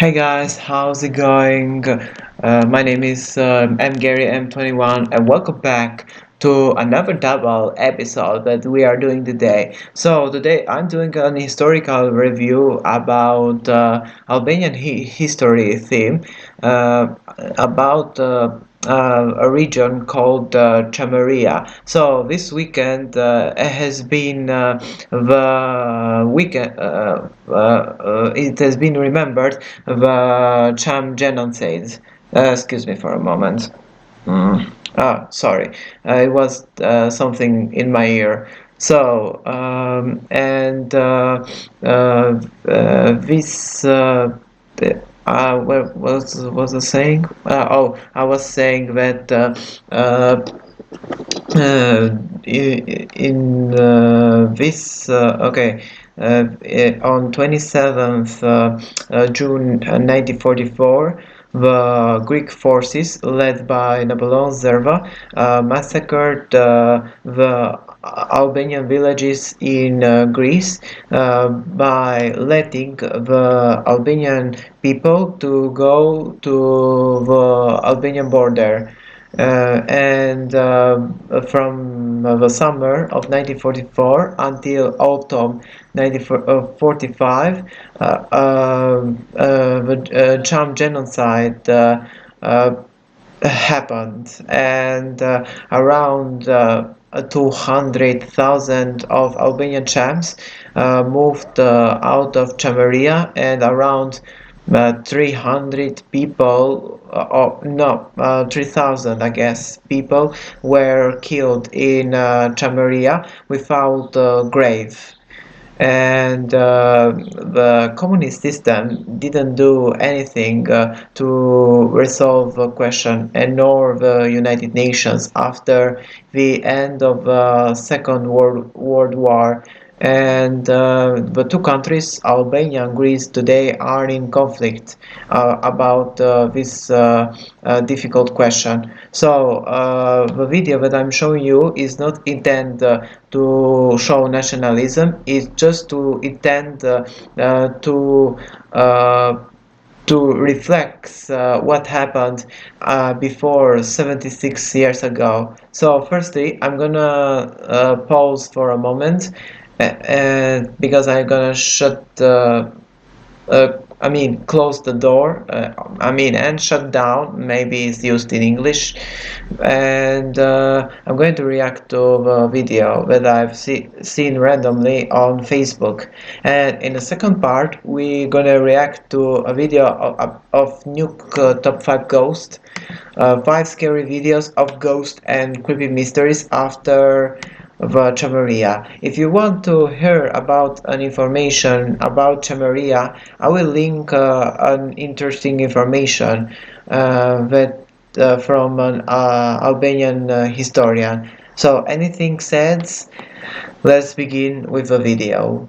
Hey guys, how's it going? My name is M Gary M21 and welcome back to another double episode that we are doing today. So today I'm doing an historical review about Albanian history theme about a region called Chameria. So this weekend has been the weekend. It has been remembered the Cham genocide. Excuse me for a moment. Sorry, it was something in my ear. So, and this. What was I saying? I was saying that in this okay on 27th June 1944, the Greek forces led by Napoleon Zerva massacred the Albanian villages in Greece by letting the Albanian people to go to the Albanian border. And from the summer of 1944 until autumn 1945, the Cham genocide happened, and around 200,000 of Albanian Chams moved out of Chameria, and around 300 people, no, 3,000, I guess, people were killed in Chameria without a grave. And the communist system didn't do anything to resolve the question, and nor the United Nations after the end of the Second World War. And the two countries, Albania and Greece, today are in conflict about this difficult question. So the video that I'm showing you is not intended to show nationalism. It's just to intend to reflect what happened before 76 years ago. So firstly, I'm gonna pause for a moment, because I'm gonna close the door. And shut down. Maybe it's used in English. And I'm going to react to the video that I've seen randomly on Facebook. And in the second part, we're gonna react to a video of Nuke Top 5 Ghost. 5 scary videos of ghosts and creepy mysteries after the Chamaria. If you want to hear about an information about Chamaria, I will link an interesting information that from an Albanian historian. So anything said, let's begin with the video.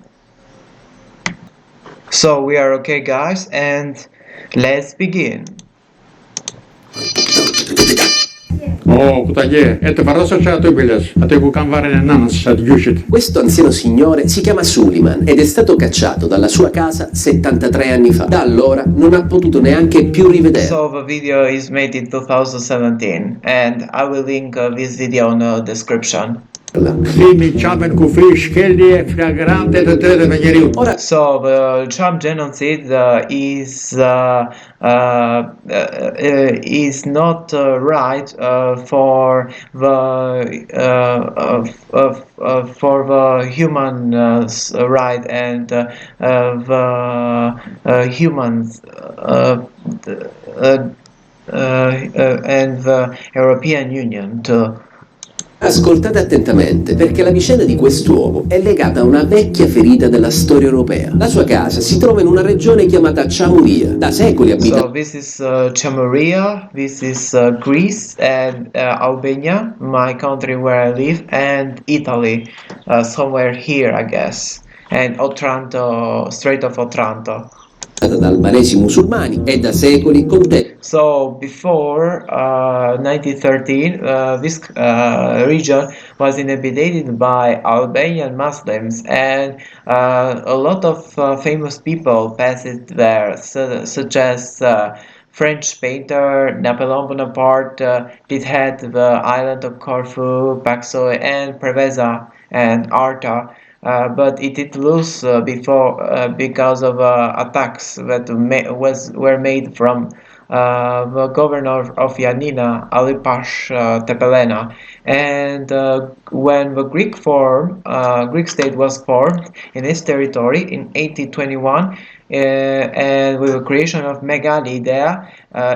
So we are okay, guys, and let's begin. Questo anziano signore si chiama Suleiman ed è stato cacciato dalla sua casa 73 anni fa. Da allora non ha potuto neanche più rivedere. So the video is made in 2017 and I will link this video in the description. Ora, so the Cham genocide is not right for the human right and the humans and the European Union too. ascoltate attentamente, perché la vicenda di quest'uomo è legata a una vecchia ferita della storia europea. La sua casa si trova in una regione chiamata Chamuria. Da secoli abita... So this is Chamuria, this is Greece and Albania, my country where I live, and Italy, somewhere here I guess, and Otranto, Strait of Otranto. da albanesi musulmani e da secoli contesta. So before 1913, this region was inhabited by Albanian Muslims, and a lot of famous people passed there, such as French painter Napoleon Bonaparte did had the island of Corfu, Paxo, and Preveza and Arta. But it did lose before because of attacks that were made from the governor of Yanina, Alipash Tepelena, and when the Greek state was formed in this territory in 1821, and with the creation of Megali there,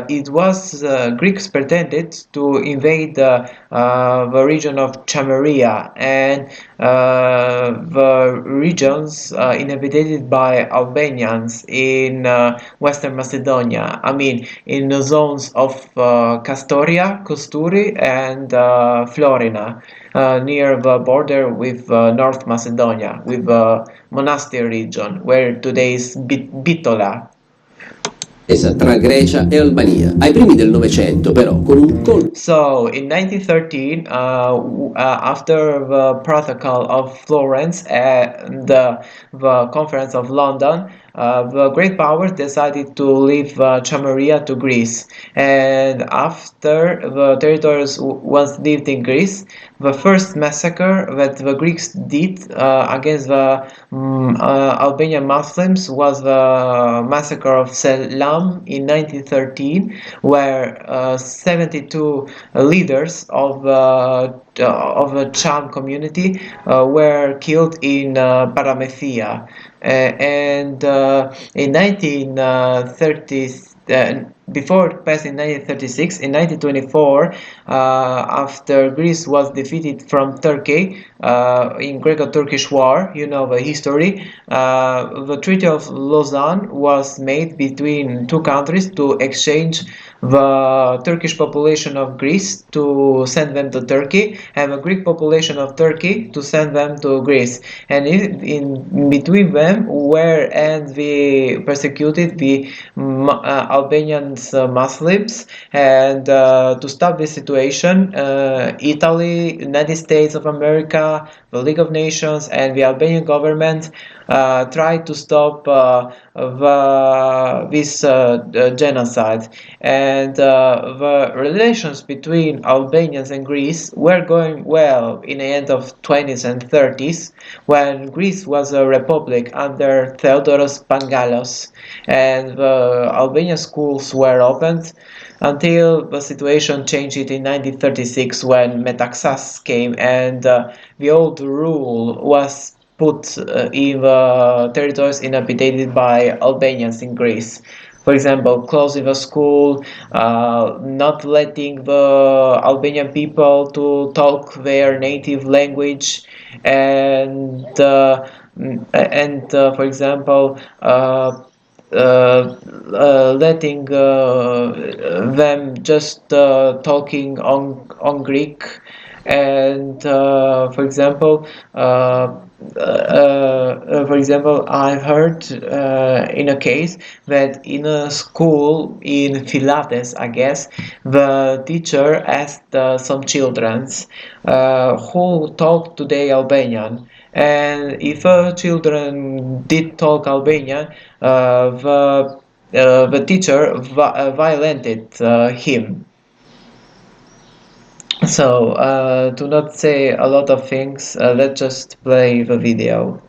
it was Greeks pretended to invade the region of Chameria and the regions inhabited by Albanians in Western Macedonia. I mean, in the zones of Castoria, Costuri, and Florina, near the border with North Macedonia, with the Monastir region, where today is Bitola. Tra Grecia e Albania. Ai primi del Novecento, però, con un colpo So in 1913, after the Protocol of Florence and the Conference of London, the great powers decided to leave Chameria to Greece. And after the territories was lived in Greece, the first massacre that the Greeks did against the Albanian Muslims was the massacre of Selam in 1913, where 72 leaders of the Cham community were killed in Paramethia. And in 1930, before passing 1936, in 1924, after Greece was defeated from Turkey in Greco-Turkish War, you know the history, the Treaty of Lausanne was made between two countries to exchange the Turkish population of Greece to send them to Turkey, and the Greek population of Turkey to send them to Greece. And in between them were and we persecuted the Albanian Muslims. And to stop this situation, Italy, United States of America, the League of Nations, and the Albanian government tried to stop this genocide. And the relations between Albanians and Greece were going well in the end of 20s and 30s, when Greece was a republic under Theodoros Pangalos, and the Albanian schools were opened until the situation changed in 1936, when Metaxas came and the old rule was put in the territories inhabited by Albanians in Greece. For example, closing the school, not letting the Albanian people to talk their native language, and for example, letting them just talking on Greek, and for example, I've heard in a case that in a school in Pilates, I guess, the teacher asked some childrens who talk today Albanian, and if children did talk Albanian, the teacher violented him. So, to not say a lot of things, let's just play the video.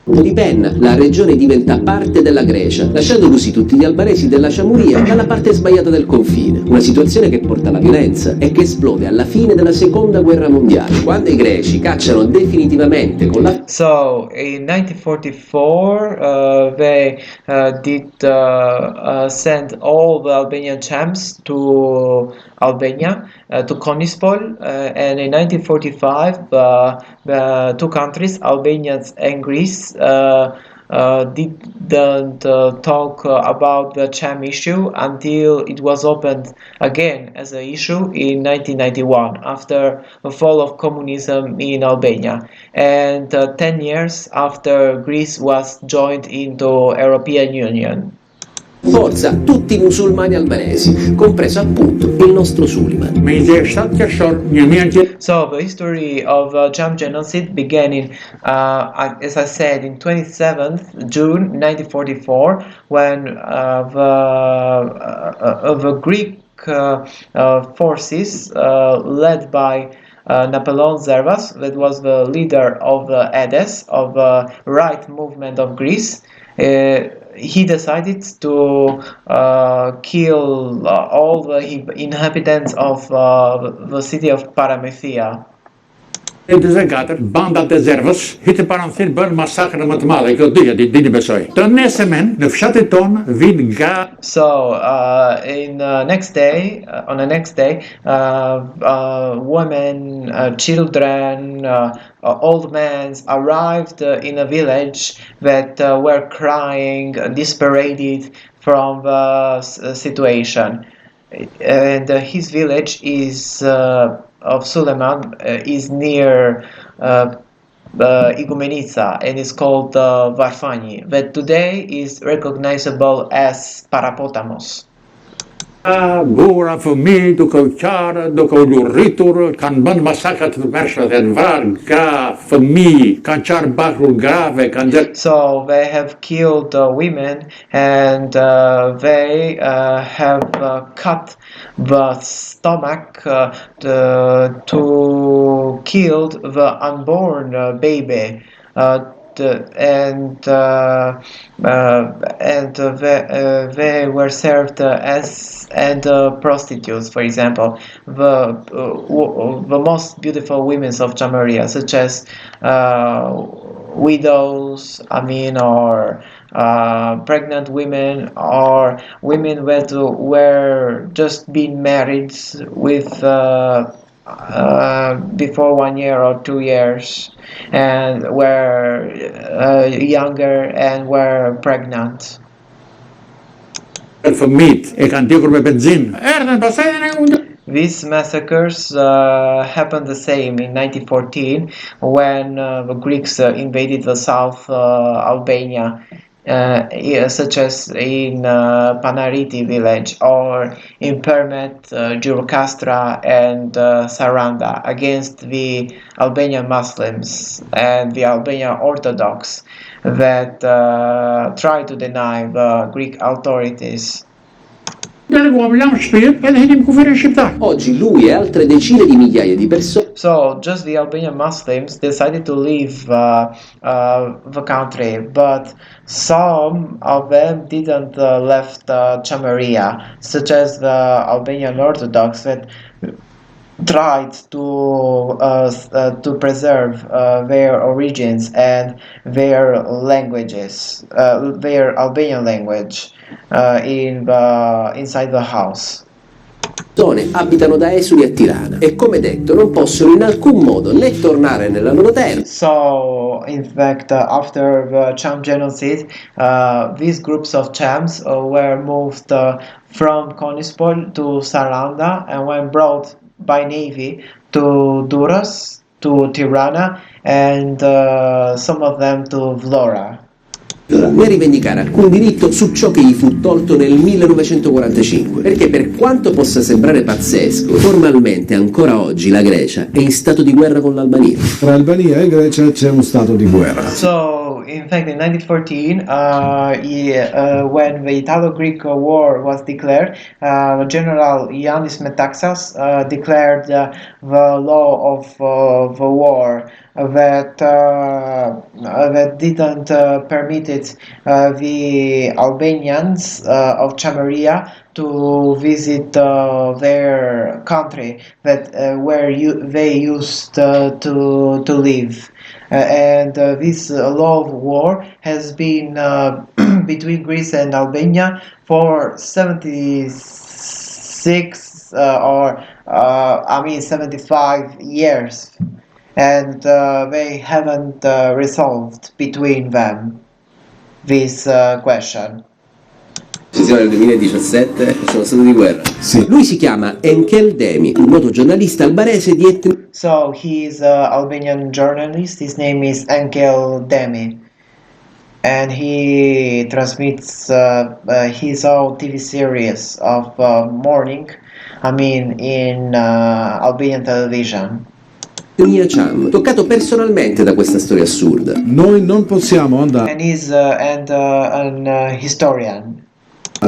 di penna, la regione diventa parte della Grecia, lasciando così tutti gli albanesi della Ciamuria dalla parte sbagliata del confine. Una situazione che porta alla violenza e che esplode alla fine della seconda guerra mondiale, quando i greci cacciano definitivamente con la So in 1944, they did send all the Albanian champs to Albania, to Konispol, and in 1945, the two countries, Albania and Greece, didn't talk about the Cham issue until it was opened again as an issue in 1991, after the fall of communism in Albania, and 10 years after Greece was joined into European Union. Forza, tutti i musulmani albanesi, compreso appunto il nostro Suleiman. So the history of Cham genocide began in, as I said, in 27th June 1944, when the Greek forces led by Napoleon Zervas, that was the leader of the EDES, of the right movement of Greece. He decided to kill all the inhabitants of the city of Paramethea. Banda de Zervas, hitte paranthir bun massacre matmale, ik diga di dini besoi. Dan nesemen, de fshateton, vid ga. So next day, on the next day, women, children, old men arrived in a village that were crying, dispirited from the situation. And his village is of Suleiman is near Igumenica, and is called Varfani, that today is recognizable as Parapotamos. Gora voor mij, doe ik jaren, doe ik ritur, kan ban massacre te versen, en waar ga voor mij, kan char bakul grave, kan dat. So they have killed women, and they have cut the stomach to kill the unborn baby. They were served as prostitutes, for example, the most beautiful women of Chamaria, such as widows, or pregnant women, or women that were just being married with before 1 year or 2 years, and were younger and were pregnant. For meat, ik kan dikker met benzine. These massacres happened the same in 1914 when the Greeks invaded the South Albania, such as in Panariti village, or in Permet, Jurokastra, and Saranda, against the Albanian Muslims and the Albanian Orthodox that tried to deny the Greek authorities. Oggi lui e altre decine di migliaia di persone. So just the Albanian Muslims decided to leave the country, but some of them didn't left Chamaria, such as the Albanian Orthodox that tried to preserve their origins and their languages, their Albanian language, inside the house. Abitano da esuli a Tirana e, come detto, non possono in alcun modo né tornare nella loro terra. So, in fact, after the Cham genocide, these groups of Chams were moved from Konispol to Saranda and were brought by navy to Duras, to Tirana, and some of them to Vlora. Né rivendicare alcun diritto su ciò che gli fu tolto nel 1945, perché per quanto possa sembrare pazzesco, formalmente ancora oggi la Grecia è in stato di guerra con l'Albania. Tra Albania e Grecia c'è uno stato di guerra. So, in fact, in 1914, when the Italo-Greek War was declared, General Ioannis Metaxas declared the law of the war that didn't permit the Albanians of Chamaria to visit their country that where they used to live. And this law of war has been between Greece and Albania for 76 75 years, and they haven't resolved between them this question. Nel 2017 sono stato di guerra. Sì. Lui si chiama Enkel Demi, un noto giornalista albanese di etnia. So he's an Albanian journalist. His name is Enkel Demi. and he transmits his own TV series of morning. I mean, in Albanian television. Cham, toccato personalmente da questa storia assurda. Noi non possiamo andare And he's an historian.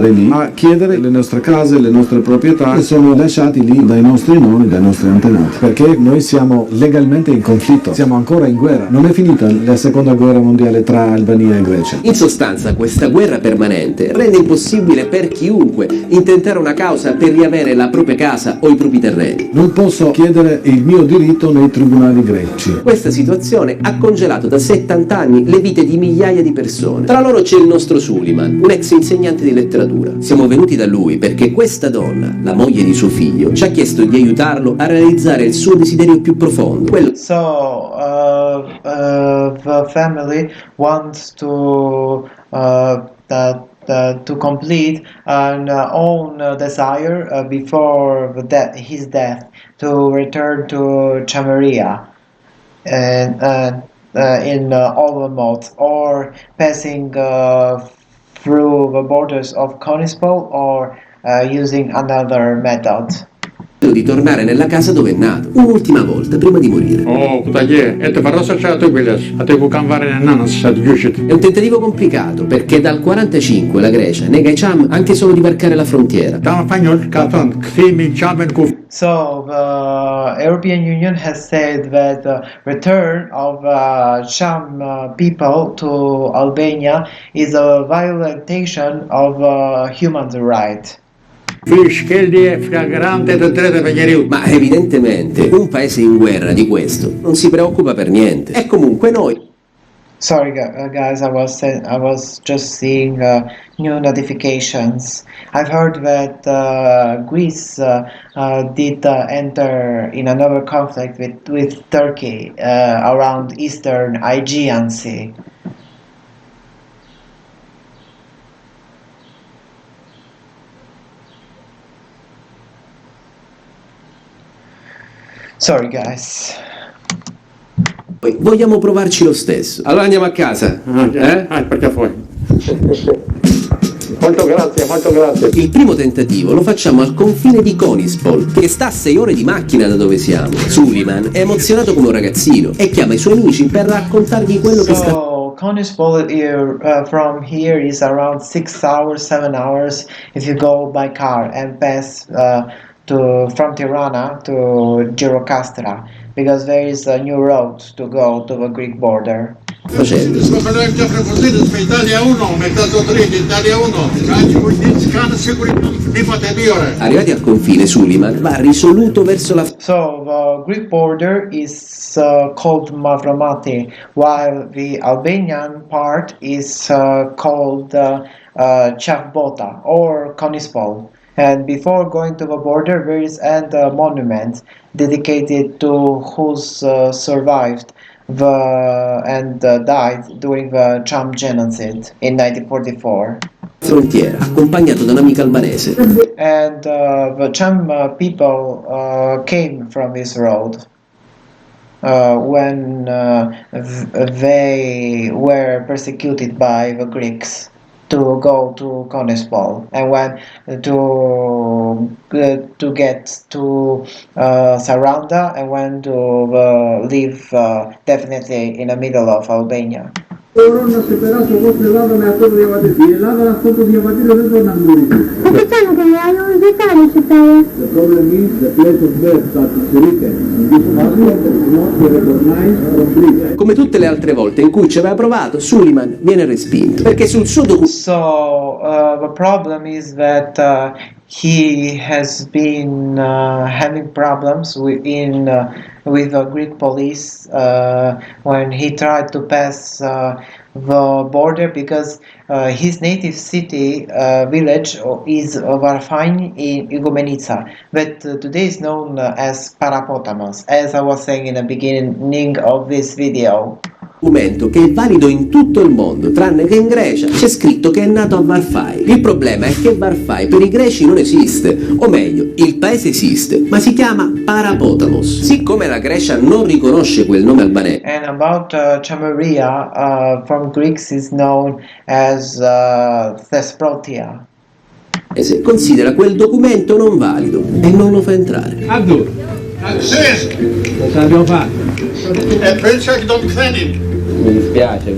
lì a chiedere le nostre case, le nostre proprietà che sono lasciati lì dai nostri nonni, dai nostri antenati, perché noi siamo legalmente in conflitto, siamo ancora in guerra, non è finita la seconda guerra mondiale tra Albania e Grecia. In sostanza, questa guerra permanente rende impossibile per chiunque intentare una causa per riavere la propria casa o i propri terreni. Non posso chiedere il mio diritto nei tribunali greci. Questa situazione ha congelato da 70 anni le vite di migliaia di persone. Tra loro c'è il nostro Suleiman, un ex insegnante di letteratura. Siamo venuti da lui perché questa donna, la moglie di suo figlio, ci ha chiesto di aiutarlo a realizzare il suo desiderio più profondo. So the family wants to complete an own desire before his death, to return to Chamaria and in Olomouc, or passing through the borders of Konispol, or using another method. Di tornare nella casa dove è nato, un'ultima volta prima di morire. Oh, kutaje, e te farrosa c'è tu biles, a te kukanvare nanas sa giushit. È un tentativo complicato perché dal 45 la Grecia nega ai Cham anche solo di varcare la frontiera. Tam fagnol katon, kthimi chamen kuf. So the European Union has said that the return of Cham people to Albania is a violation of human rights. Fischelli flagrante del drete vegneriu. Ma evidentemente un paese in guerra di questo non si preoccupa per niente. E comunque noi. Sorry guys, I was just seeing new notifications. I've heard that Greece did enter in another conflict with Turkey around eastern Aegean Sea. Sorry guys. Vogliamo provarci lo stesso. Allora andiamo a casa. Perché fuori. Molto grazie. Il primo tentativo lo facciamo al confine di Konispol, che sta a 6 ore di macchina da dove siamo. Suleiman è emozionato come un ragazzino e chiama i suoi amici per raccontargli quello che sta. Konispol from here is around 6 hours, 7 hours if you go by car and pass from Tirana to Girocastra, because there is a new road to go to the Greek border. Facendo. Arrivati al confine, Suleiman va risoluto verso la. So the Greek border is called Mavramati, while the Albanian part is called Chavbota or Konispol. And before going to the border, there is a monument dedicated to who's survived and died during the Cham genocide in 1944. Frontiera, accompagnato da un'amica albanese. And the Cham people came from this road when they were persecuted by the Greeks to go to Konispol, and when to get to Saranda, and when to live definitely in the middle of Albania. Facciamo che le hanno visitare città. The problem is the place of birth started to written. This passport is not recognized from Greece. Come tutte le altre volte in cui ci aveva provato, Suleiman viene respinto perché sul suo documento. So the problem is that he has been having problems with the Greek police when he tried to pass the border, because his native city village is Varfine in Igoumenitsa, but today is known as Parapotamus, as I was saying in the beginning of this video. documento che è valido in tutto il mondo, tranne che in Grecia. C'è scritto che è nato a Varfai. Il problema è che Varfai per i greci non esiste, o meglio, il paese esiste, ma si chiama Parapotamos. Siccome la Grecia non riconosce quel nome albanese, And about Chameria, from Greeks is known as Thesprotia. considera quel documento non valido e non lo fa entrare. Abdul, Cosa abbiamo fatto? pensa che non credi. Mi dispiace,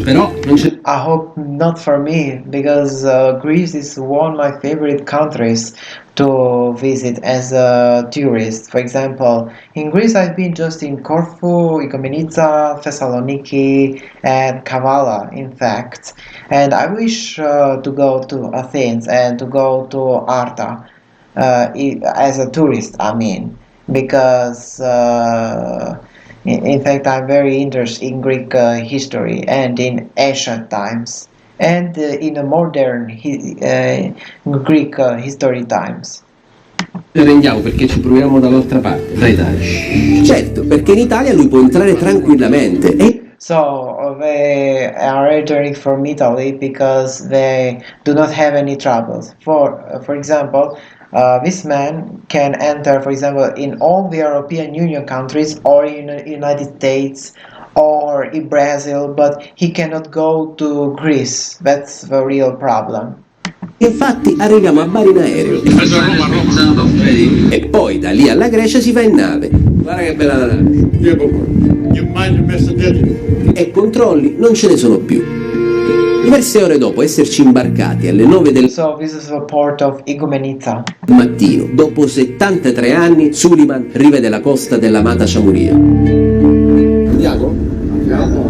però non c'è. I hope not for me, because Greece is one of my favorite countries to visit as a tourist. For example, in Greece I've been just in Corfu, Igoumenitsa, Thessaloniki, and Kavala, in fact. And I wish to go to Athens and to go to Arta as a tourist, I mean, because in fact I'm very interested in Greek history and in ancient times and in the modern Greek history times. Rendiamo perché ci proviamo dall'altra parte. Dai. Certo, perché in Italia lui può entrare tranquillamente e So they are entering from Italy because they do not have any troubles. For example, this man can enter, for example, in all the European Union countries or in the United States or in Brazil, but he cannot go to Greece. That's the real problem. infatti arriviamo a Bari in aereo. E poi da lì alla Grecia si va in nave. Guarda che bella la nave. E controlli non ce ne sono più. Diverse ore dopo esserci imbarcati alle 9 del So this is the port of Igoumenitsa. mattino, dopo 73 anni, Suliman rivede la costa dell'amata Chamuria. Andiamo?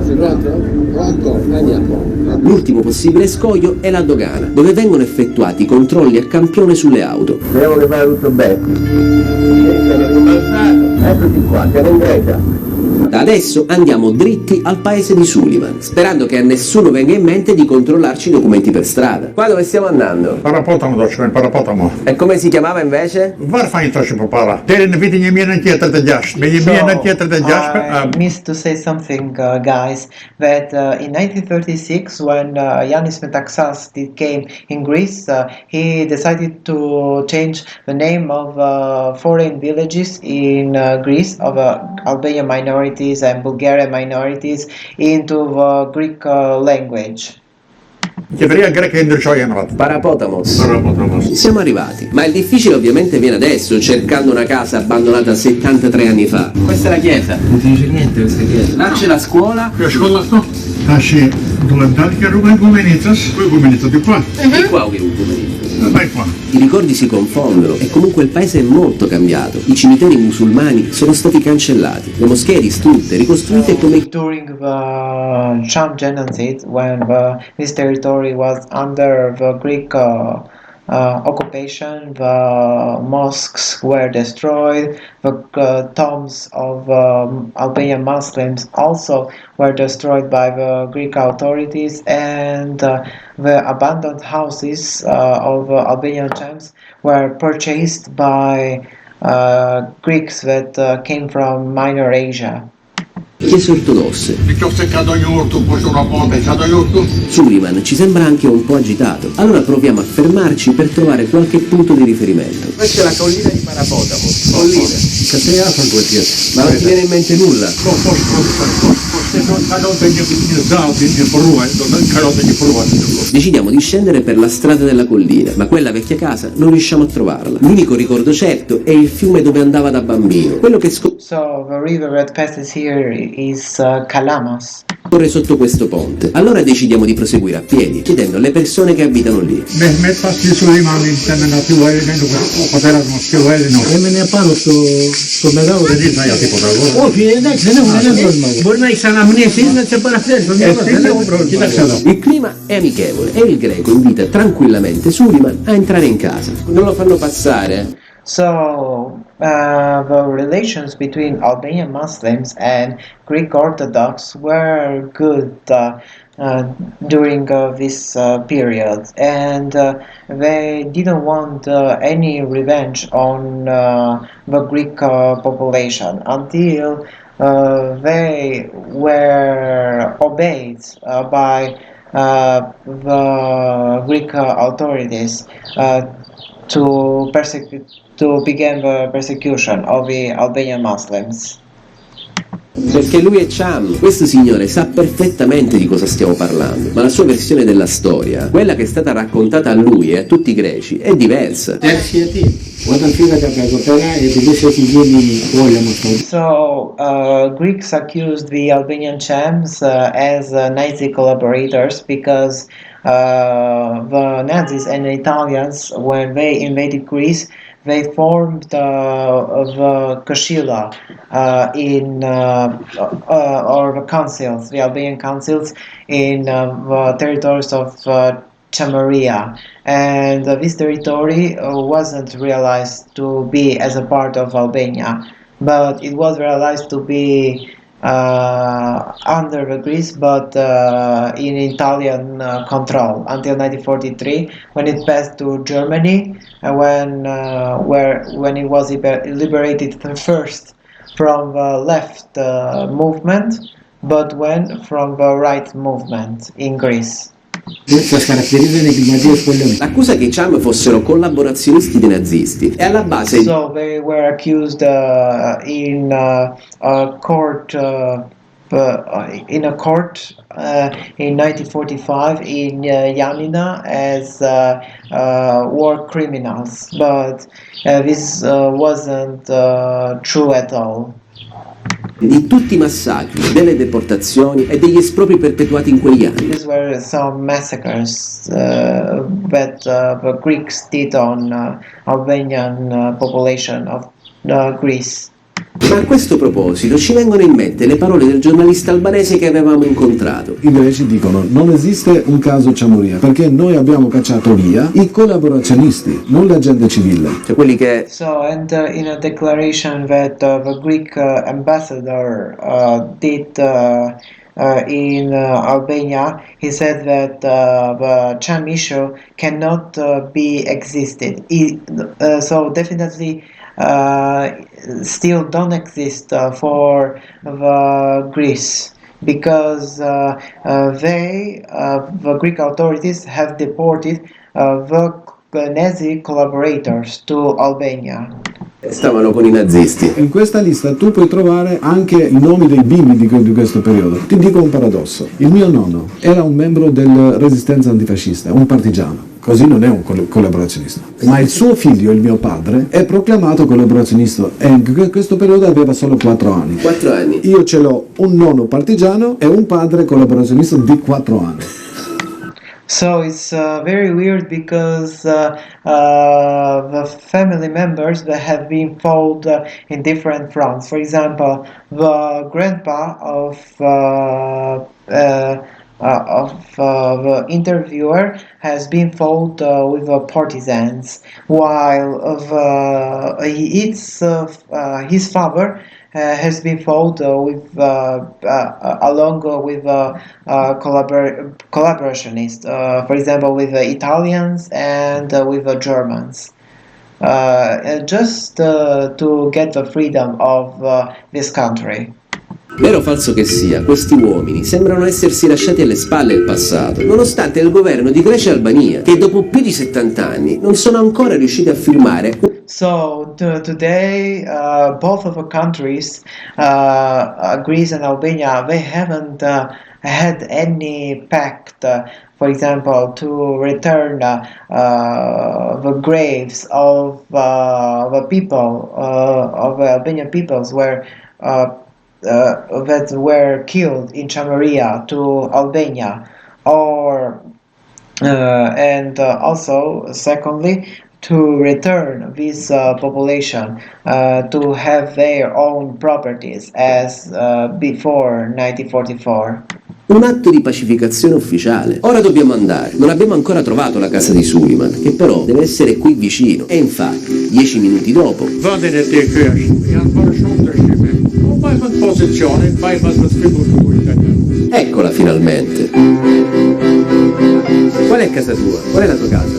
Sei pronto? Pronto? Andiamo. L'ultimo possibile scoglio è la dogana, dove vengono effettuati i controlli a campione sulle auto. Speriamo che vada tutto bene. Eccoci qua, siamo in Grecia. Da adesso andiamo dritti al paese di Suliman, sperando che a nessuno venga in mente di controllarci i documenti per strada. Qua dove stiamo andando? Parapotamo, dočkaj, parapotamo. E come si chiamava invece? Varfaj to še popara. Tere ne vidi njemjena tjetra da djaš. Me njemjena tjetra da djaš. I missed to say something, guys, that in 1936, when Yanis Metaxas came in Greece, he decided to change the name of foreign villages in Greece, of Albanian minorities and Bulgarian minorities, into the Greek language. Jevreja greka indrčojen vat. Parapotamos. Parapotamos. Siamo arrivati, ma il difficile ovviamente viene adesso, cercando una casa abbandonata 73 anni fa. Questa è la chiesa. Non ti dice niente questa chiesa. Là c'è la scuola. Kjo shkolla sto? Tashi, duhet dalë kjo rrugë Gumenicës. Ku Gumenica di qua? E qua che Gumenica. Dai qua. I ricordi si confondono e comunque il paese è molto cambiato. I cimiteri musulmani sono stati cancellati, le moschee distrutte, ricostruite come During the Cham genocide, when this territory was under the Greek occupation, the mosques were destroyed, the tombs of Albanian Muslims also were destroyed by the Greek authorities, and the abandoned houses of Albanian Chams were purchased by Greeks that came from Minor Asia. chiese ortodosse. Nëse ka ndonjë urtu, po shumë raporte, ka ndonjë urtu? Suliman ci sembra anche un po' agitato, allora proviamo a fermarci per trovare qualche punto di riferimento. Questa è la collina di Parapotamo. Collina. Che sei a fare quel Ma non ti viene in mente nulla? Decidiamo di scendere per la strada della collina, ma quella vecchia casa non riusciamo a trovarla. L'unico ricordo certo è il fiume dove andava da bambino, quello che So the river that passes here is Kalamas. scorre sotto questo ponte. Allora decidiamo di proseguire a piedi, chiedendo alle persone che abitano lì. Mehmet Fatih Suleimani intendendo più poteva più no. E me ne parlo sto medato che Vedi sai tipo da loro. Oh, vorrei sana amnesi, non c'è para Il clima è amichevole e il greco invita tranquillamente Suliman a entrare in casa. Non lo fanno passare. So the relations between Albanian Muslims and Greek Orthodox were good during this period, and they didn't want any revenge on the Greek population until they were obeyed by the Greek authorities to to begin the persecution of the Albanian Muslims. Perché lui è Cham, questo signore sa perfettamente di cosa stiamo parlando, ma la sua versione della storia, quella che è stata raccontata a lui e a tutti i greci, è diversa. So Greeks accused the Albanian Chams as Nazi collaborators because the Nazis and the Italians, when they invaded Greece, they formed the Kashila or the councils, the Albanian councils in the territories of Chamaria, and this territory wasn't realized to be as a part of Albania, but it was realized to be under the Greece, but in Italian control until 1943, when it passed to Germany, when it was liberated first from the left movement, but when from the right movement in Greece. L'accusa che i Cham fossero collaborazionisti dei nazisti è alla base. So they were accused in a court in 1945 in Yanina as war criminals, but this wasn't true at all. Di tutti i massacri, delle deportazioni e degli espropri perpetuati in quegli anni. These were some massacres that the Greeks did on Albanian population of Greece. Ma a questo proposito ci vengono in mente le parole del giornalista albanese che avevamo incontrato. I greci dicono non esiste un caso Chamuria perché noi abbiamo cacciato via i collaborazionisti, non la gente civile. Cioè quelli che... So, and in a declaration that the Greek ambassador did in Albania, he said that the Cham issue cannot be existed. So definitely still don't exist for the Greece, because the Greek authorities have deported the Nazi collaborators to Albania. stavano con i nazisti. In questa lista tu puoi trovare anche i nomi dei bimbi di questo periodo. Ti dico un paradosso. Il mio nonno era un membro della resistenza antifascista, un partigiano. Così non è un collaborazionista. Ma il suo figlio, il mio padre, è proclamato collaborazionista e in questo periodo aveva solo 4 anni. 4 anni. Io ce l'ho un nonno partigiano e un padre collaborazionista di 4 anni. So it's very weird because the family members that have been fought in different fronts. For example, the grandpa of the interviewer has been fought with partisans, while his father has been fought along with collaborationists, for example, with the Italians and with the Germans, just to get the freedom of this country. Vero o falso che sia, questi uomini sembrano essersi lasciati alle spalle il passato, nonostante il governo di Grecia e Albania, che dopo più di 70 anni non sono ancora riusciti a firmare. So today, both of the countries, Greece and Albania, they haven't had any pact, for example, to return the graves of the people, of the Albanian peoples that were killed in Chamaria to Albania, or and also secondly, to return this population to have their own properties as before 1944. Un atto di pacificazione ufficiale. Ora dobbiamo andare. Non abbiamo ancora trovato la casa di Suleiman, che però deve essere qui vicino. E infatti, 10 minuti dopo. Vădene te kyösh, janë bërë shumë ndryshime. Po vajmë në pozicione, vajmë të sfilur. Eccola finalmente. Qual è casa tua? Qual è la tua casa?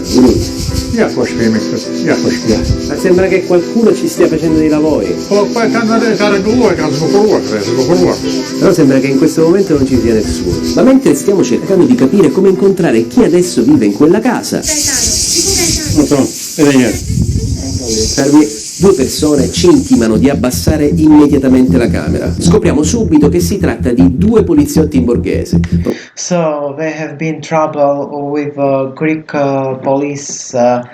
Jakos viimeksi, jakos vielä. Ma sembra che qualcuno ci stia facendo dei lavori. Poi kannattaa saada ruokaa, koko ruokaa. Però sembra che in questo momento non ci sia nessuno. Ma mentre stiamo cercando di capire come incontrare chi adesso vive in quella casa, No so, ei niente. Fermi, due persone ci intimano di abbassare immediatamente la camera. Scopriamo subito che si tratta di due poliziotti in borghese. So they have been trouble with Greek police that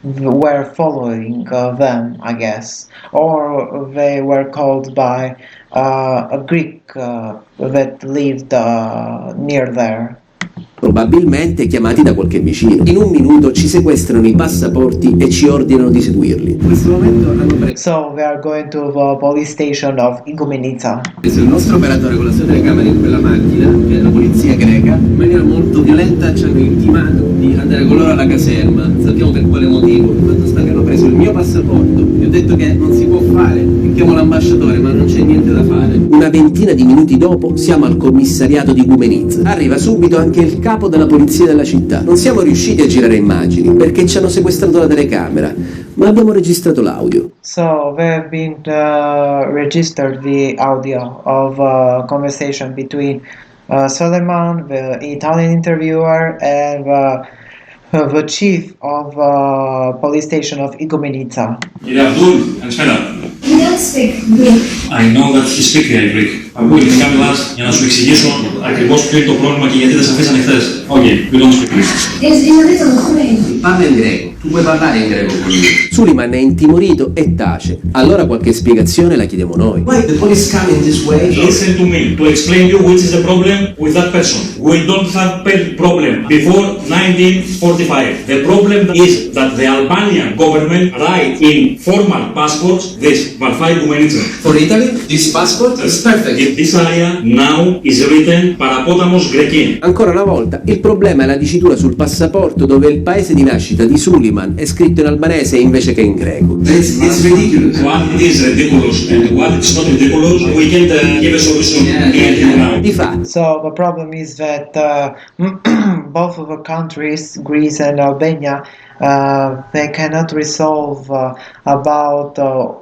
were following them, I guess, or they were called by a Greek that lived near there. Probabilmente chiamati da qualche vicino. In un minuto ci sequestrano i passaporti e ci ordinano di seguirli. In questo momento hanno So we are going to the police station of Igoumenitsa. preso il nostro operatore con la sua telecamera in quella macchina, che è la polizia greca, in maniera molto violenta ci hanno intimato di andare con loro alla caserma. Sappiamo per quale motivo. Fatto sta che hanno preso il mio passaporto. Gli ho detto che non si può fare. Chiamo l'ambasciatore, ma non c'è niente da fare. Una ventina di minuti dopo siamo al commissariato di Igoumenitsa. Arriva subito anche il capo della polizia della città. Non siamo riusciti a girare immagini perché ci hanno sequestrato la telecamera, ma abbiamo registrato l'audio. So they have been registered the audio of a conversation between Suleiman, the Italian interviewer, and the chief of police station of Igoumenitsa. Κύριε Abdul, καλησπέρα. He does speak Greek. I know that he speak Greek. Ακούω ελληνικά μιλάς για να σου εξηγήσω ακριβώς ποιο είναι το πρόβλημα και γιατί δεν σε αφήσανε χθες. Okay, we don't speak Greek. Is a little afraid. Parla in greco, tu puoi parlare in greco con lui. Suleiman è intimorito e tace. Allora qualche spiegazione la chiediamo noi. Why the police come in this way? Listen to me to explain you which is the problem with that person. We don't have problem before 1945. The problem is that the Albanian government write in formal passports this Varfai Igoumenitsa. For Italy, this passport is perfect. In this area now is written Parapotamos Grekin. Ancora una volta, il problema è la dicitura sul passaporto dove il paese di nascita di Suleiman è scritto in albanese invece che in greco. It's ridiculous. What is ridiculous and what is not ridiculous, we can give a solution now. Di fatto, So the problem is that both of the countries, Greece and Albania, they cannot resolve about the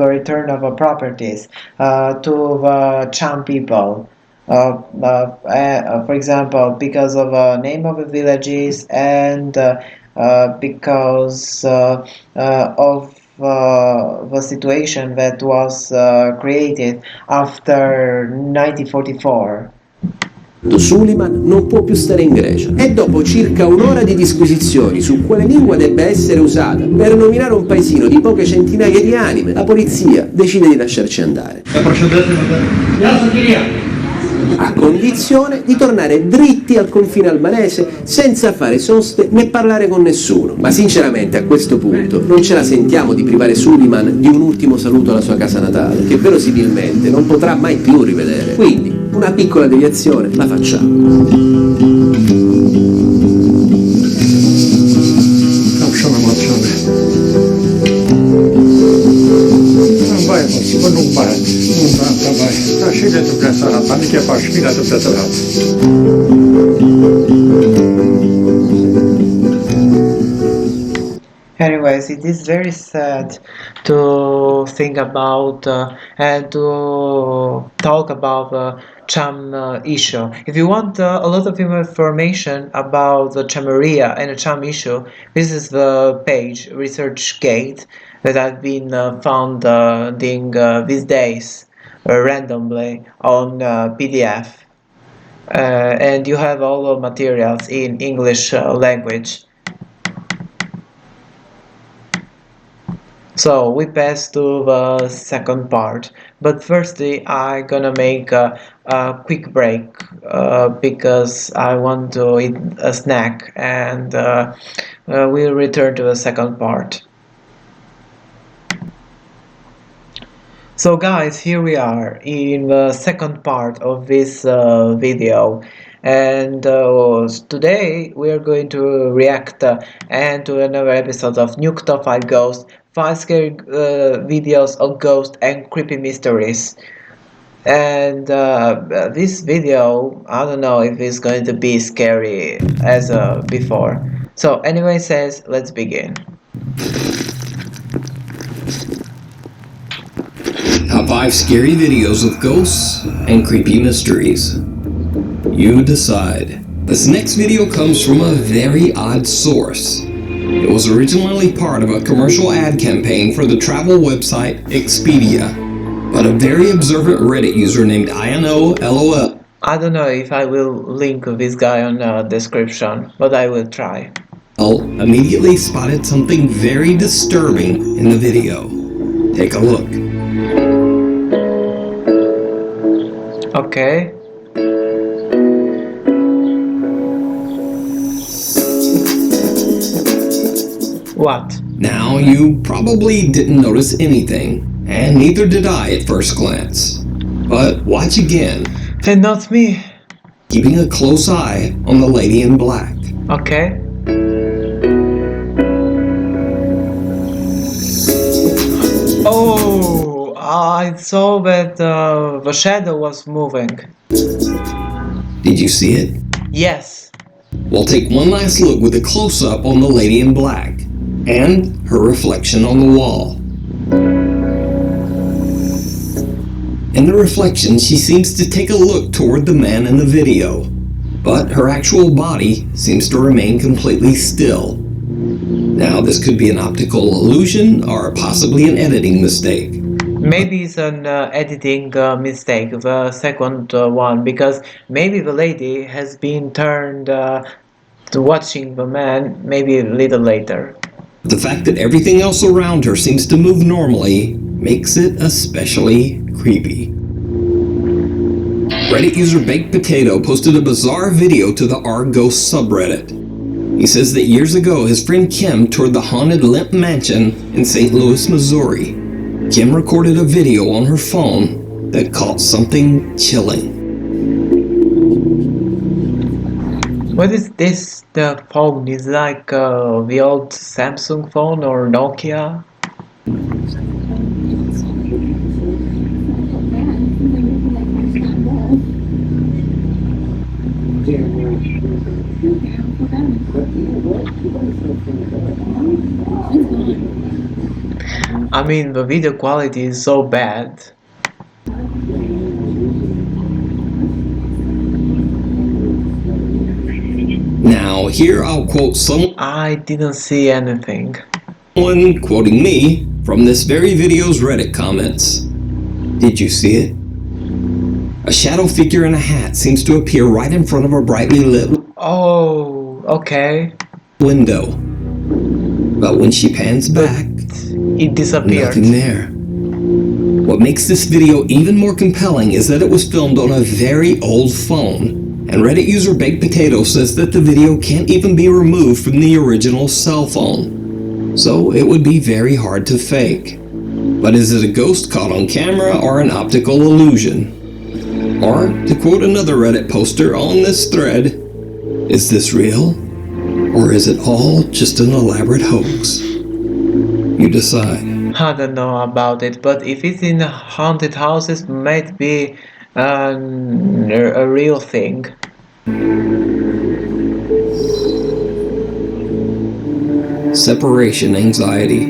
return of the properties to the Cham people. For example, because of the name of the villages and because of the situation that was created after 1944. Suleiman non può più stare in Grecia e dopo circa un'ora di disquisizioni su quale lingua debba essere usata per nominare un paesino di poche centinaia di anime, la polizia decide di lasciarci andare. A condizione di tornare dritti al confine albanese senza fare soste né parlare con nessuno. Ma sinceramente a questo punto non ce la sentiamo di privare Suleiman di un ultimo saluto alla sua casa natale, che verosimilmente non potrà mai più rivedere. Quindi una piccola deviazione la facciamo. Non vai. Sceglie tu che sarà, ma mica fa sfida tu che sarà. Anyways, it is very sad to think about and to talk about the Cham issue. If you want a lot of information about the Chameria and the Cham issue, this is the page ResearchGate that I've been found these days randomly on PDF. And you have all the materials in English language. So we pass to the second part, but firstly I'm gonna make a quick break because I want to eat a snack, and we'll return to the second part. So guys, here we are in the second part of this video, and today we are going to react and to another episode of Nuke Top 5 Ghosts, 5 scary videos of ghosts and creepy mysteries. And this video, I don't know if it's going to be scary as before. So anyway, says let's begin. Top 5 scary videos of ghosts and creepy mysteries. You decide. This next video comes from a very odd source. It was originally part of a commercial ad campaign for the travel website Expedia, but a very observant Reddit user named Iunnolol. I don't know if I will link this guy on the description, but I will try. Immediately spotted something very disturbing in the video. Take a look. Okay. What? Now, you probably didn't notice anything, and neither did I at first glance. But watch again, And not me. keeping a close eye on the lady in black. Okay. Oh, I saw that the shadow was moving. Did you see it? Yes. We'll take one last look with a close-up on the lady in black, and her reflection on the wall. In the reflection, she seems to take a look toward the man in the video, but her actual body seems to remain completely still. Now, this could be an optical illusion or possibly an editing mistake. Maybe it's an editing mistake, the second one, because maybe the lady has been turned to watching the man maybe a little later. The fact that everything else around her seems to move normally makes it especially creepy. Reddit user Baked Potato posted a bizarre video to the R-Ghost subreddit. He says that years ago his friend Kim toured the haunted Limp Mansion in St. Louis, Missouri. Kim recorded a video on her phone that caught something chilling. What is this? The phone is like the old Samsung phone or Nokia? I mean, the video quality is so bad. Now, here I'll quote someone I didn't see anything. quoting me from this very video's Reddit comments. Did you see it? A shadow figure in a hat seems to appear right in front of a brightly lit Oh, okay. window. But when she pans back, It disappeared. nothing there. What makes this video even more compelling is that it was filmed on a very old phone, and Reddit user Baked Potato says that the video can't even be removed from the original cell phone. So it would be very hard to fake. But is it a ghost caught on camera or an optical illusion? Or, to quote another Reddit poster on this thread, is this real? Or is it all just an elaborate hoax? You decide. I don't know about it, but if it's in haunted houses, might be a real thing. Separation anxiety.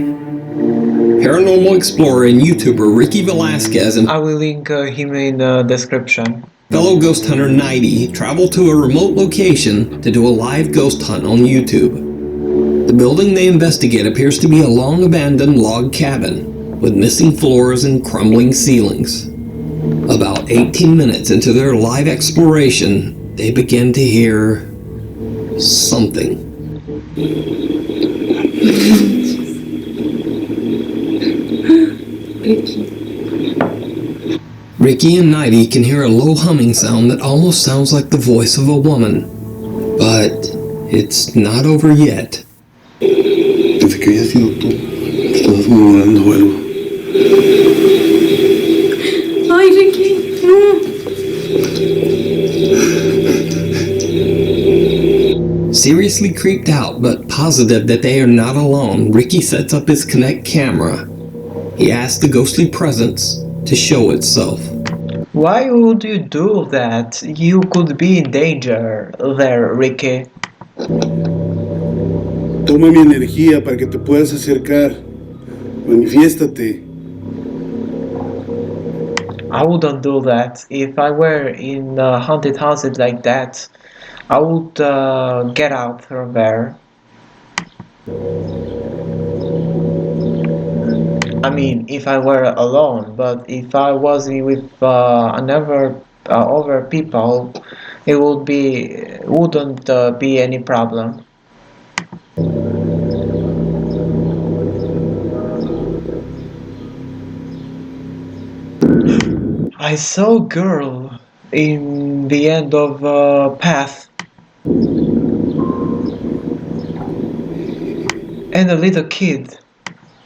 Paranormal explorer and YouTuber Ricky Velazquez and I will link him in the description. fellow ghost hunter 90 traveled to a remote location to do a live ghost hunt on YouTube. The building they investigate appears to be a long-abandoned log cabin with missing floors and crumbling ceilings. About 18 minutes into their live exploration, they begin to hear something. Ricky and Nighty can hear a low humming sound that almost sounds like the voice of a woman. But it's not over yet. Desde que había sido tú, estabas murmurando algo. Ay, Ricky, no. Seriously creeped out, but positive that they are not alone, Ricky sets up his Kinect camera. He asks the ghostly presence to show itself. Why would you do that? You could be in danger there, Ricky. Toma mi energía para que te puedas acercar. Manifiéstate. I wouldn't do that. If I were in a haunted house like that, I would get out from there. I mean, if I were alone, but if I was with another other people, it wouldn't be any problem. I saw a girl in the end of path and a little kid.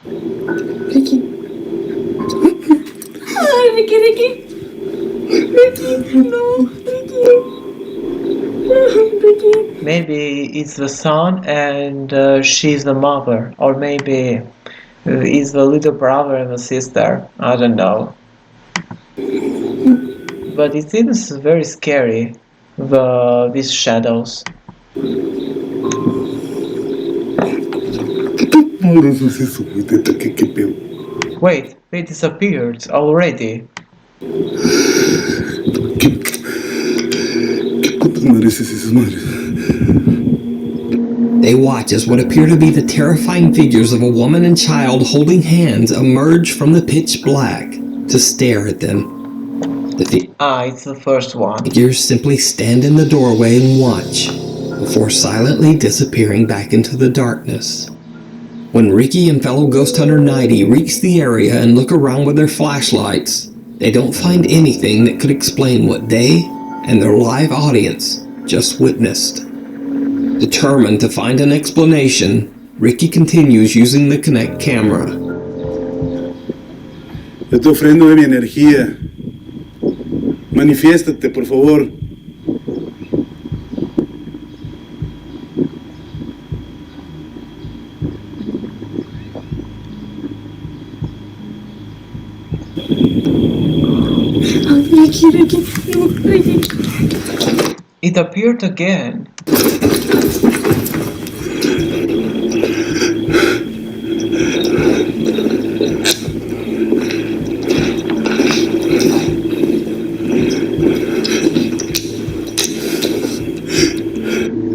Ricky. Ricky. Ricky, no, Ricky. Ricky. Maybe it's the son and she's the mother, or maybe it's the little brother and the sister. I don't know. But it seems very scary, these shadows. Por eso es eso, güey. ¿Qué pedo? Wait, they disappeared already. ¿Qué putas madres es esas madres? They watch as what appear to be the terrifying figures of a woman and child holding hands emerge from the pitch black to stare at them. It's the first one. Figures simply stand in the doorway and watch, before silently disappearing back into the darkness. When Ricky and fellow ghost hunter Nighty reach the area and look around with their flashlights, they don't find anything that could explain what they and their live audience just witnessed. Determined to find an explanation, Ricky continues using the Kinect camera. Yo te ofrendo de mi energía. Manifiéstate, por favor. Ricky. It appeared again.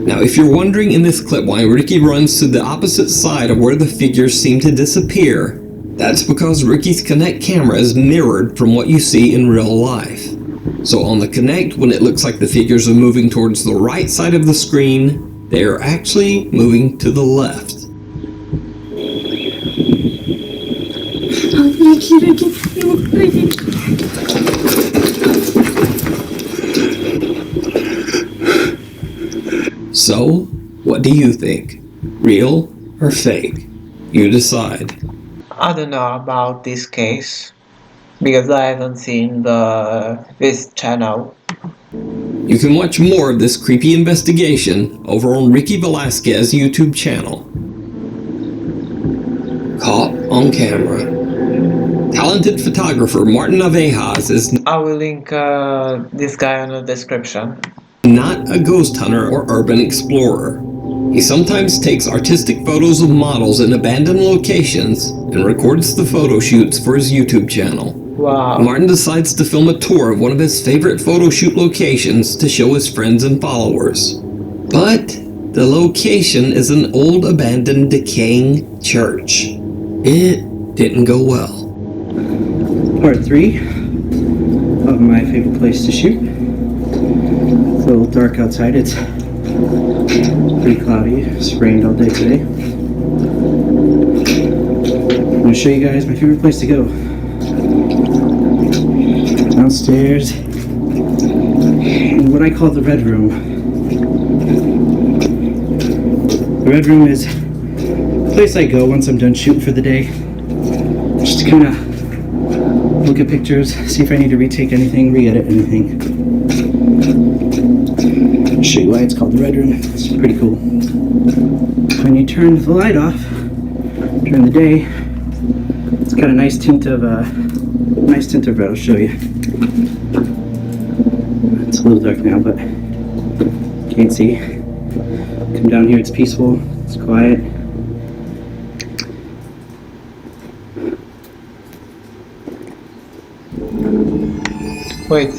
Now, if you're wondering in this clip why Ricky runs to the opposite side of where the figures seem to disappear, that's because Ricky's Kinect camera is mirrored from what you see in real life. So on the Kinect, when it looks like the figures are moving towards the right side of the screen, they are actually moving to the left. Ricky. So, what do you think? Real or fake? You decide. I don't know about this case because I haven't seen this channel. You can watch more of this creepy investigation over on Ricky Velazquez YouTube channel. Caught on camera. Talented photographer Martin Navejas is I will link this guy in the description. not a ghost hunter or urban explorer. He sometimes takes artistic photos of models in abandoned locations and records the photo shoots for his YouTube channel. Wow. Martin decides to film a tour of one of his favorite photo shoot locations to show his friends and followers. But the location is an old abandoned decaying church. It didn't go well. Part 3 of my favorite place to shoot. It's a little dark outside. It's pretty cloudy. It's rained all day today. I'm going to show you guys my favorite place to go. Downstairs in what I call the Red Room. The Red Room is the place I go once I'm done shooting for the day. Just to kind of look at pictures, see if I need to retake anything, re-edit anything. I'll show you why it's called the Red Room. It's pretty cool. When you turn the light off during the day, it's got a nice tint of red. I'll show you. It's a little dark now, but can't see. Come down here, it's peaceful, it's quiet. Wait,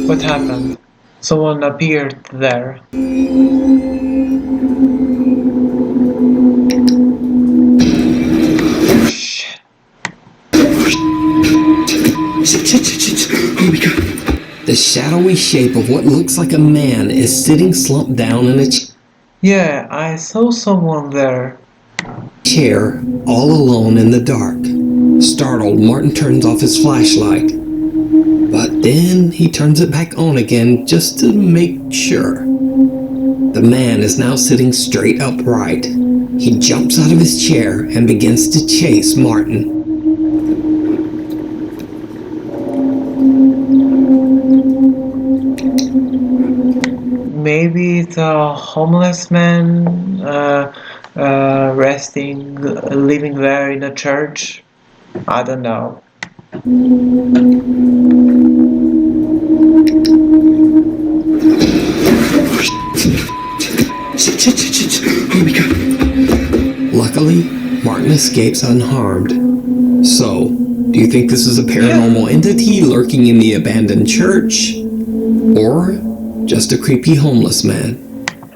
what happened? Someone appeared there. Shit. Oh my god. The shadowy shape of what looks like a man is sitting slumped down in a Yeah, I saw someone there. chair, all alone in the dark. Startled, Martin turns off his flashlight. But then he turns it back on again just to make sure. The man is now sitting straight upright. He jumps out of his chair and begins to chase Martin. Maybe it's a homeless man resting, living there in a church. I don't know. Oh my god. Luckily, Martin escapes unharmed. So, do you think this is a paranormal entity lurking in the abandoned church? Or just a creepy homeless man?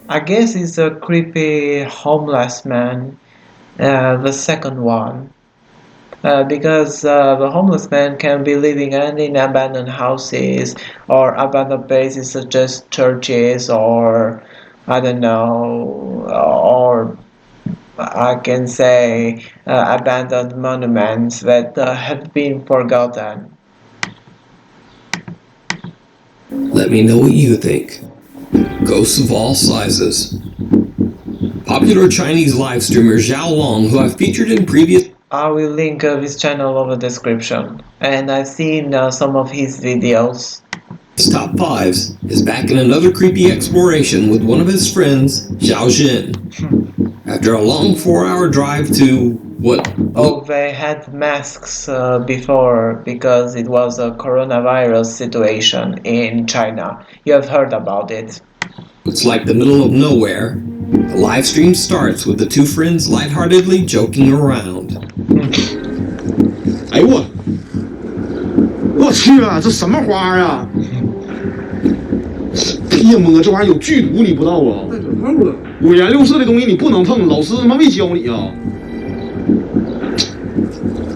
I guess it's a creepy homeless man, the second one. Because the homeless man can be living in abandoned houses or abandoned places such as churches or I don't know, or I can say abandoned monuments that have been forgotten. Let me know what you think. Ghosts of all sizes. Popular Chinese live streamer XiaoLong, who I've featured in previous I will link his channel in the description, and I've seen some of his videos. top 5s, is back in another creepy exploration with one of his friends, Xiaojin. After a long 4-hour drive to what? Oh, they had masks before because it was a coronavirus situation in China. You have heard about it. It's like the middle of nowhere. The live stream starts with the two friends lightheartedly joking around. 哎呦我去啊，这什么花呀？哎呀妈，这玩意儿有剧毒，你不知道啊？五颜六色的东西你不能碰，老师他妈没教你啊！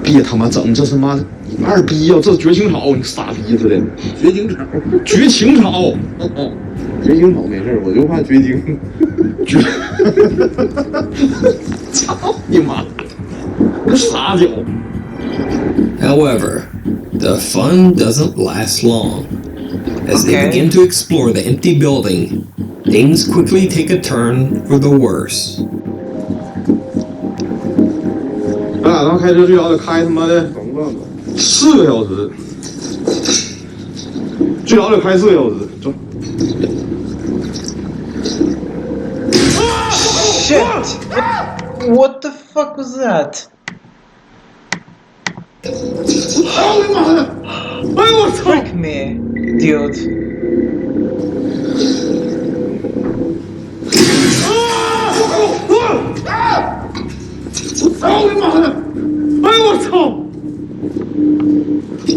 别他妈整这他妈二逼呀、这绝情草，你傻逼似的。绝情草，绝情草，绝情草没事，我就怕绝经。绝，操你妈！这傻屌。 However, the fun doesn't last long. As they begin to explore the empty building, things quickly take a turn for the worse. 咱俩刚开车最少得开他妈的4个小时，最少得开4个小时。走。Shit! What the fuck was that? 操你妈的！哎呦我操 Frick me, dude. 我操你妈的！哎呦我操！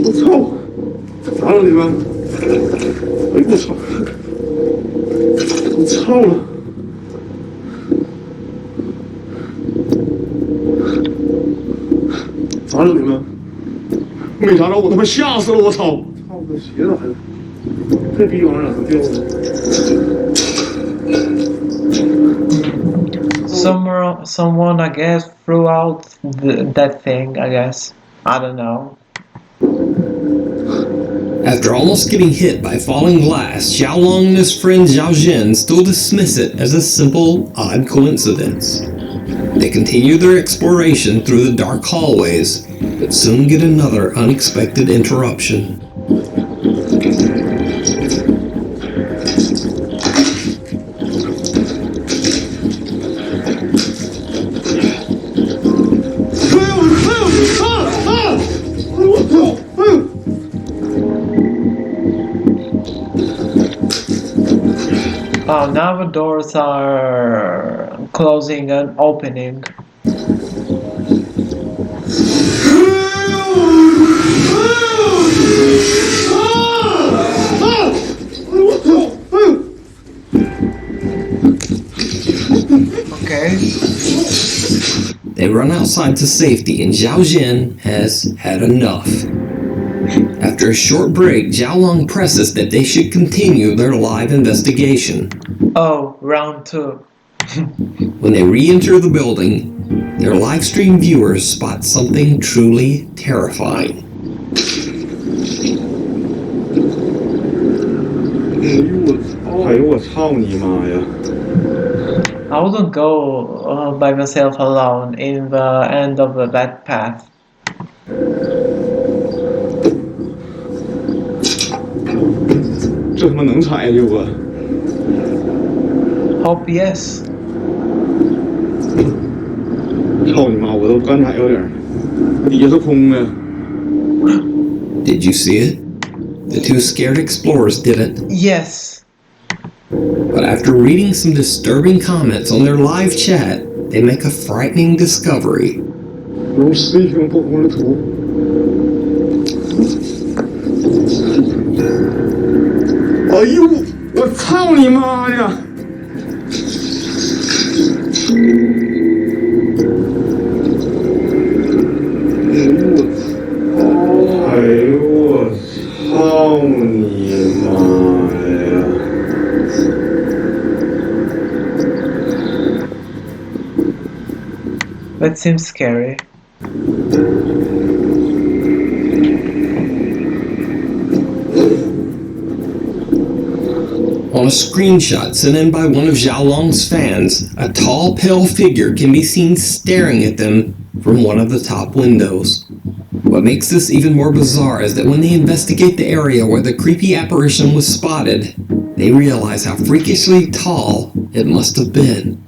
我操！咋了你们？哎呦我操！我操了！咋了你们？没啥着，我他妈吓死了！我操！操，这鞋咋的？这逼玩意儿咋掉的？ Someone, I guess, threw out that thing, I guess. I don't know. After almost getting hit by falling glass, XiaoLong and his friend Xiaojin still dismiss it as a simple, odd coincidence. They continue their exploration through the dark hallways, but soon get another unexpected interruption. Oh, now the doors are closing and opening. Okay. They run outside to safety and Zhao Jin has had enough. After a short break, XiaoLong presses that they should continue their live investigation. Oh, round 2. When they re-enter the building, their live stream viewers spot something truly terrifying. I wouldn't go by myself alone in the end of that path. Hope yes. Did you see it? The two scared explorers didn't. Yes. But after reading some disturbing comments on their live chat, they make a frightening discovery. That seems scary. On a screenshot sent in by one of XiaoLong's fans, a tall, pale figure can be seen staring at them from one of the top windows. What makes this even more bizarre is that when they investigate the area where the creepy apparition was spotted, they realize how freakishly tall it must have been.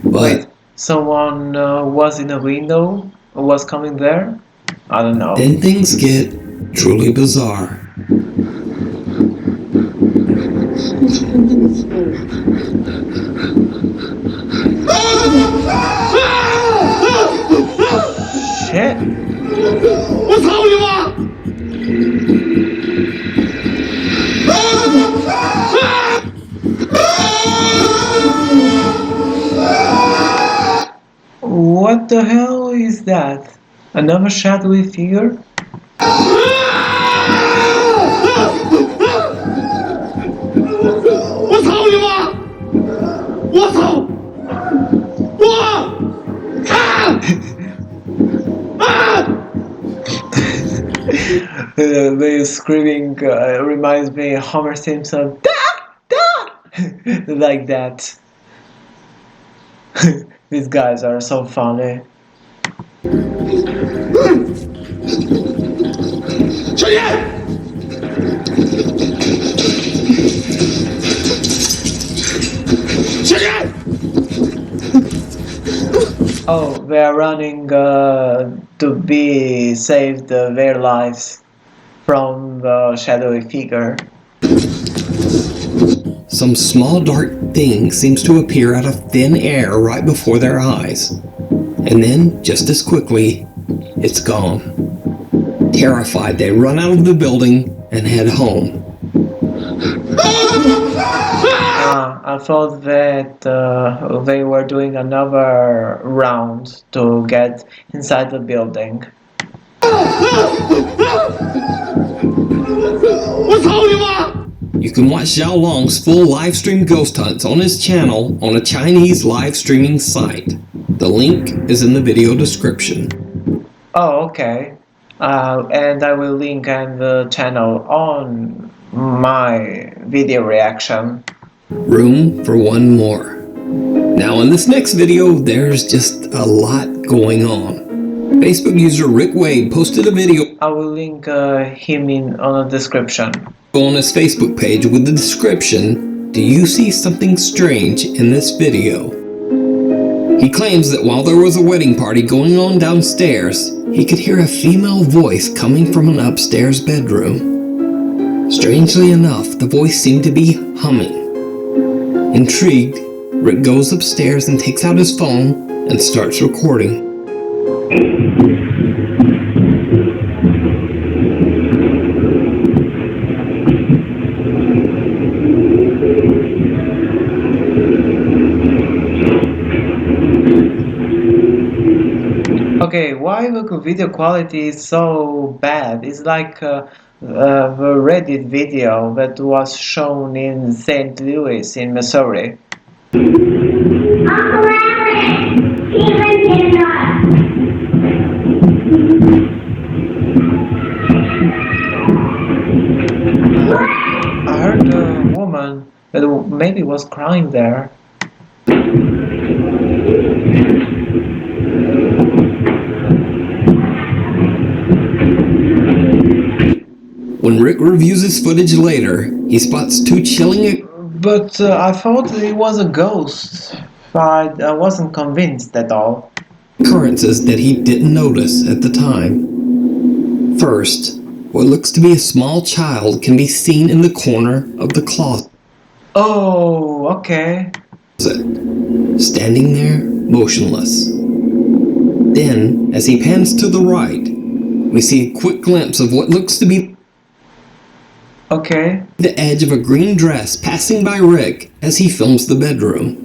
Wait, someone was in a window? Was coming there? I don't know. Then things get truly bizarre. Shit! What the hell is that? Another shadowy figure? The screaming reminds me of Homer Simpson. Like that. These guys are so funny. Oh, they are running to be saved their lives from the shadowy figure. Some small dark thing seems to appear out of thin air right before their eyes. And then, just as quickly, it's gone. Terrified, they run out of the building and head home. I thought that they were doing another round to get inside the building. You can watch XiaoLong's full live stream ghost hunts on his channel on a Chinese live streaming site. The link is in the video description. Oh, okay. And I will link on the channel on my video reaction. Room for one more. Now in this next video, there's just a lot going on. Facebook user Rick Waid posted a video I will link him on the description. On his Facebook page with the description, "Do you see something strange in this video?" He claims that while there was a wedding party going on downstairs, he could hear a female voice coming from an upstairs bedroom. Strangely enough, the voice seemed to be humming. Intrigued, Rick goes upstairs and takes out his phone and starts recording. Okay, why the video quality is so bad? It's like the Reddit video that was shown in St. Louis in Missouri. I heard a woman that maybe was crying there. When Rick reviews his footage later, he spots two chilling... But I thought it was a ghost. I wasn't convinced at all. Occurrences that he didn't notice at the time. First, what looks to be a small child can be seen in the corner of the closet. Oh, okay. Standing there, motionless. Then, as he pans to the right, we see a quick glimpse of what looks to be the edge of a green dress passing by Rick as he films the bedroom.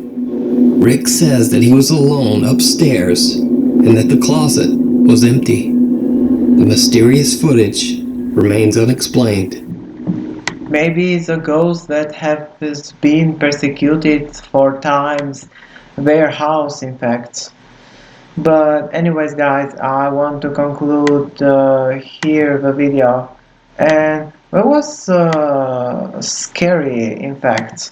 Rick says that he was alone upstairs and that the closet was empty. The mysterious footage remains unexplained. Maybe it's a ghost that has been persecuted for times, their house in fact. But anyways guys, I want to conclude here the video, and it was scary in fact.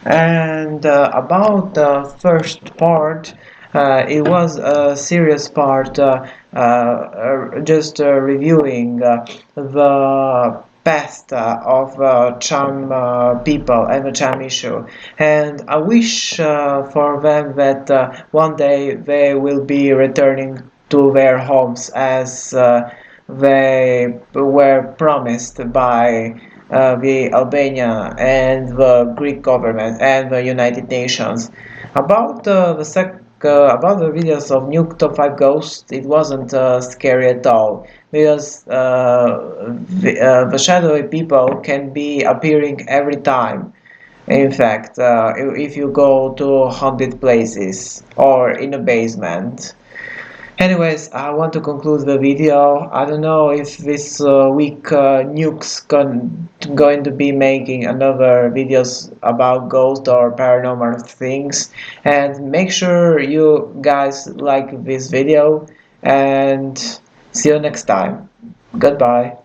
And about the first part, it was a serious part, just reviewing the past of Cham people and the Cham issue, and I wish for them that one day they will be returning to their homes as they were promised by the Albania and the Greek government and the United Nations. About about the videos of Nuke Top 5 Ghosts, it wasn't scary at all, because the shadowy people can be appearing every time. In fact, if you go to haunted places or in a basement. Anyways, I want to conclude the video. I don't know if this week Nuke's going to be making another videos about ghost or paranormal things. And make sure you guys like this video, and see you next time. Goodbye.